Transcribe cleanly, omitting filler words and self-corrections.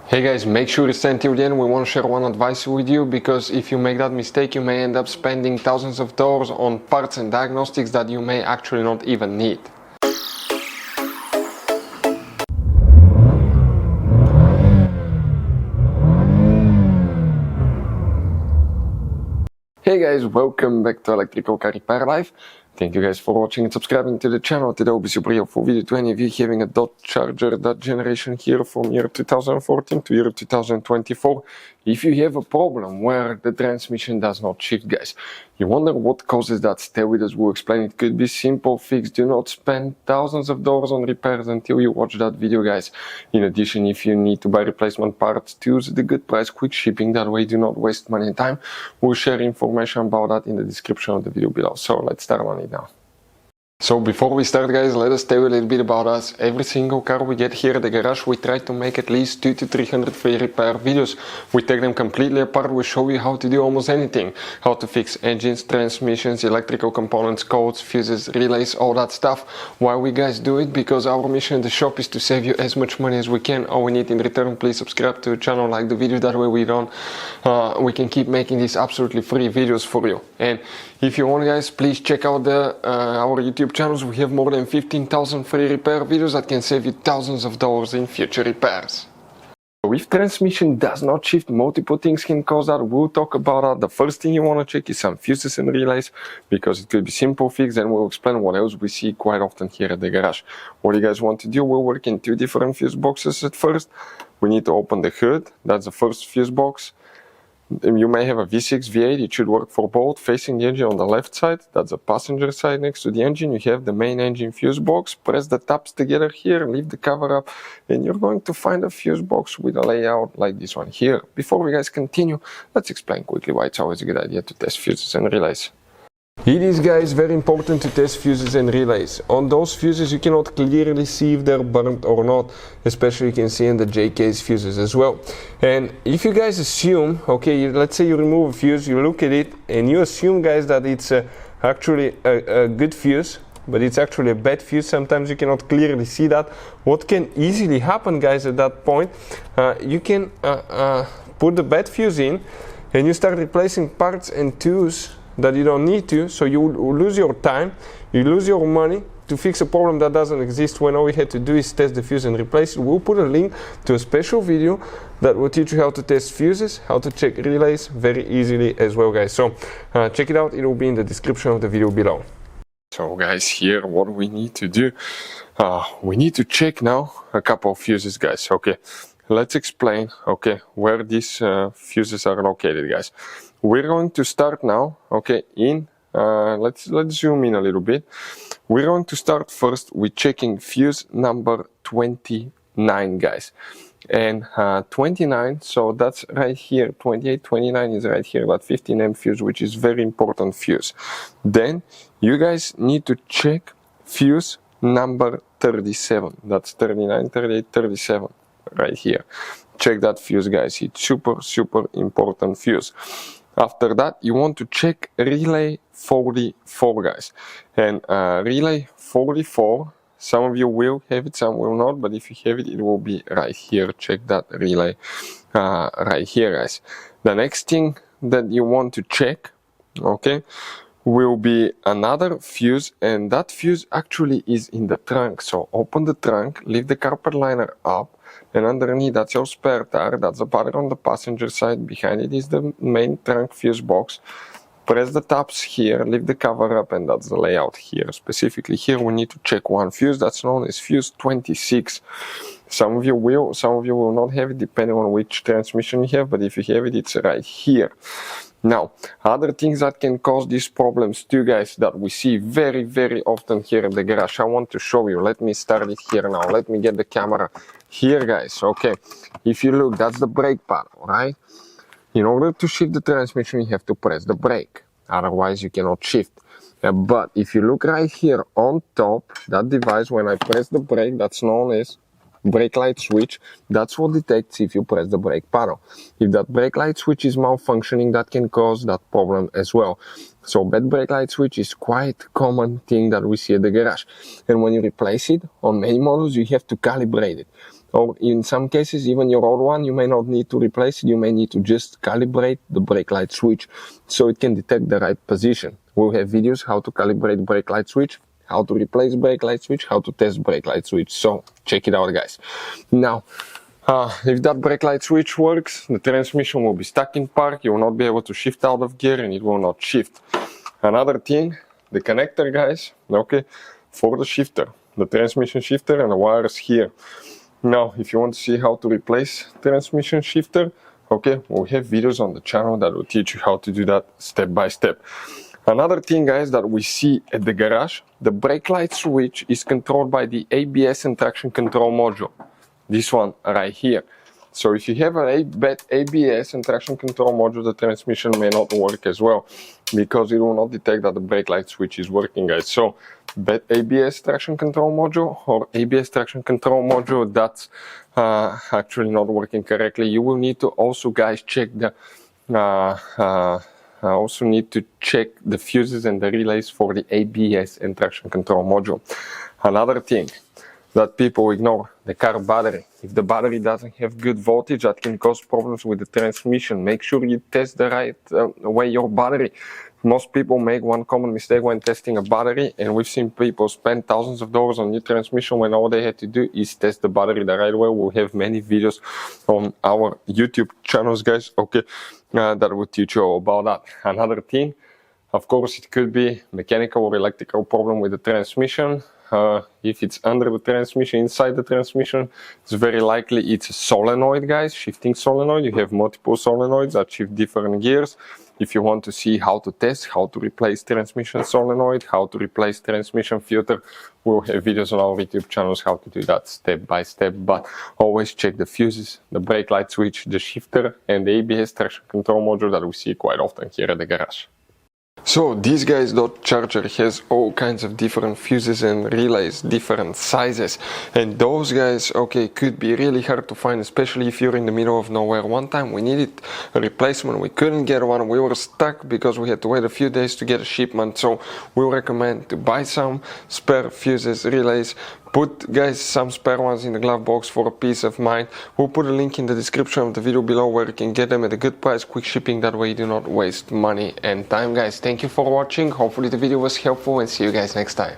Hey guys, make sure to stay until the end. We want to share one advice with you, because if you make that mistake, you may end up spending thousands of dollars on parts and diagnostics that you may actually not even need. Hey guys, welcome back to Electrical Car Repair Live. Thank you guys for watching and subscribing to the channel. Today will be super helpful video to any of you having a Dodge Charger, that generation here from year 2014 to year 2024. If you have a problem where the transmission does not shift, guys, you wonder what causes that, stay with us, we'll explain. It could be simple fix. Do not spend thousands of dollars on repairs until you watch that video, guys. In addition, if you need to buy replacement parts, choose the good price, quick shipping. That way, do not waste money and time. We'll share information about that in the description of the video below. So let's start on it now. So before we start, guys, let us tell you a little bit about us. Every single car we get here at the garage, we try to make at least 200 to 300 free repair videos. We take them completely apart. We show you how to do almost anything. How to fix engines, transmissions, electrical components, codes, fuses, relays, all that stuff. Why we guys do it? Because our mission in the shop is to save you as much money as we can. All we need in return, please subscribe to the channel, like the video. That way we can keep making these absolutely free videos for you. And if you want, guys, please check out our YouTube channels. We have more than 15,000 free repair videos that can save you thousands of dollars in future repairs. So if transmission does not shift, multiple things can cause that. We'll talk about that. The first thing you want to check is some fuses and relays, because it could be simple fix, and we'll explain what else we see quite often here at the garage. What you guys want to do, we'll work in two different fuse boxes at first. We need to open the hood. That's the first fuse box. You may have a V6, V8, it should work for both. Facing the engine on the left side, that's the passenger side. Next to the engine, you have the main engine fuse box. Press the tabs together here, leave the cover up, and you're going to find a fuse box with a layout like this one here. Before we guys continue, let's explain quickly why it's always a good idea to test fuses and relays. It is, guys, very important to test fuses and relays. On those fuses you cannot clearly see if they're burnt or not, especially you can see in the J-case fuses as well. And if you guys assume, okay, let's say you remove a fuse, you look at it and you assume, guys, that it's actually a good fuse, but it's actually a bad fuse. Sometimes you cannot clearly see that. What can easily happen, guys, at that point, you can put the bad fuse in and you start replacing parts and tools that you don't need to, so you lose your time, you lose your money to fix a problem that doesn't exist, when all we had to do is test the fuse and replace it. We'll put a link to a special video that will teach you how to test fuses, how to check relays very easily as well, guys. So check it out, it will be in the description of the video below. So guys, here what we need to do, we need to check now a couple of fuses, guys. Okay, let's explain, okay, where these fuses are located, guys. We're going to start now, okay, let's zoom in a little bit. We're going to start first with checking fuse number 29, guys. And 29, so that's right here. 28, 29 is right here, that 15M fuse, which is very important fuse. Then you guys need to check fuse number 37. That's 39, 38, 37 right here. Check that fuse, guys. It's super important fuse. After that, you want to check relay 44, guys. And relay 44, some of you will have it, some will not, but if you have it, it will be right here. Check that relay right here, guys. The next thing that you want to check, okay, will be another fuse, and that fuse actually is in the trunk. So open the trunk, leave the carpet liner up, and underneath that's your spare tire. That's the part on the passenger side. Behind it is the main trunk fuse box. Press the tabs here, leave the cover up, and that's the layout here. Specifically here we need to check one fuse that's known as fuse 26. Some of you will, some of you will not have it, depending on which transmission you have, but if you have it, it's right here. Now, other things that can cause these problems too, guys, that we see very often here at the garage, I want to show you. Let me start it here now. Let me get the camera here, guys. Okay, if you look, that's the brake pedal, right? In order to shift the transmission, you have to press the brake. Otherwise, you cannot shift. But if you look right here on top, that device, when I press the brake, that's known as brake light switch. That's what detects if you press the brake pedal. If that brake light switch is malfunctioning, that can cause that problem as well. So bad brake light switch is quite common thing that we see at the garage. And when you replace it, on many models, you have to calibrate it. or in some cases even your old one, you may not need to replace it, you may need to just calibrate the brake light switch so it can detect the right position. We'll have videos how to calibrate brake light switch, how to replace brake light switch, how to test brake light switch, so check it out guys. Now if that brake light switch works, the transmission will be stuck in park, you will not be able to shift out of gear and it will not shift. Another thing, the connector guys, okay, for the shifter, the transmission shifter and the wires here. Now if you want to see how to replace transmission shifter, okay, we'll have videos on the channel that will teach you how to do that step by step. Another thing guys that we see at the garage, the brake light switch is controlled by the ABS and traction control module. This one right here. So if you have a bad ABS and traction control module, the transmission may not work as well because it will not detect that the brake light switch is working guys. So bad ABS traction control module or ABS traction control module that's actually not working correctly, you will need to also guys check the fuses and the relays for the ABS and traction control module. Another thing that people ignore, the car battery. If the battery doesn't have good voltage, that can cause problems with the transmission. Make sure you test the right way your battery. Most people make one common mistake when testing a battery, and we've seen people spend thousands of dollars on new transmission when all they had to do is test the battery the right way. We'll have many videos on our YouTube channels guys, okay, that will teach you all about that. Another thing, of course, it could be mechanical or electrical problem with the transmission. If it's under the transmission, inside the transmission, it's very likely it's a solenoid guys, shifting solenoid. You have multiple solenoids that shift different gears. If you want to see how to test, how to replace transmission solenoid, how to replace transmission filter, we'll have videos on our YouTube channels how to do that step by step. But always check the fuses, the brake light switch, the shifter and the ABS traction control module that we see quite often here at the garage. So this guy's Dodge Charger has all kinds of different fuses and relays, different sizes, and those guys, okay, could be really hard to find, especially if you're in the middle of nowhere. One time we needed a replacement, we couldn't get one, we were stuck because we had to wait a few days to get a shipment. So we recommend to buy some spare fuses, relays, put guys some spare ones in the glove box for a peace of mind. We'll put a link in the description of the video below where you can get them at a good price, quick shipping, that way you do not waste money and time guys. Thank you for watching, hopefully the video was helpful and see you guys next time.